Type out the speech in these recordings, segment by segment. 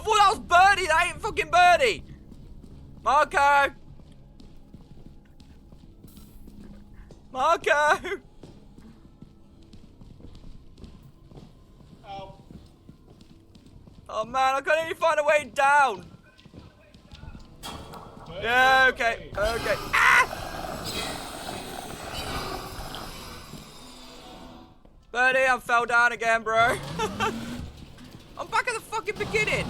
thought that was Birdy. That ain't fucking Birdy. Marco. Marco. Ow. Oh man, I can't even find a way down. Yeah, okay, okay. Ah! Birdy, I fell down again, bro. I'm back at the fucking beginning.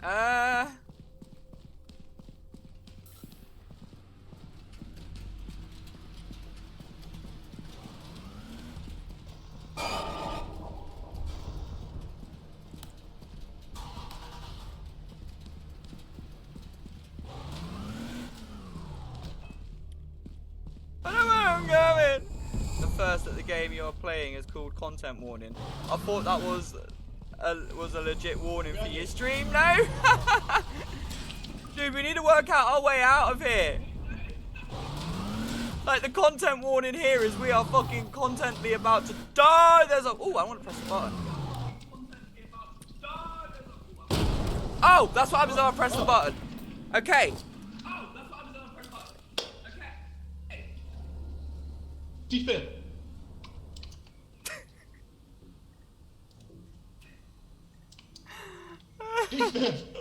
Uh... I don't know where I'm going. The first at the game you're playing is called content warning. I thought that was a legit warning for your stream now. Dude, we need to work out our way out of here. Like the content warning here is we are fucking contently about to die. There's a I want to press the button. Oh, that's what happens when I press the button. Okay. Defib. Defib.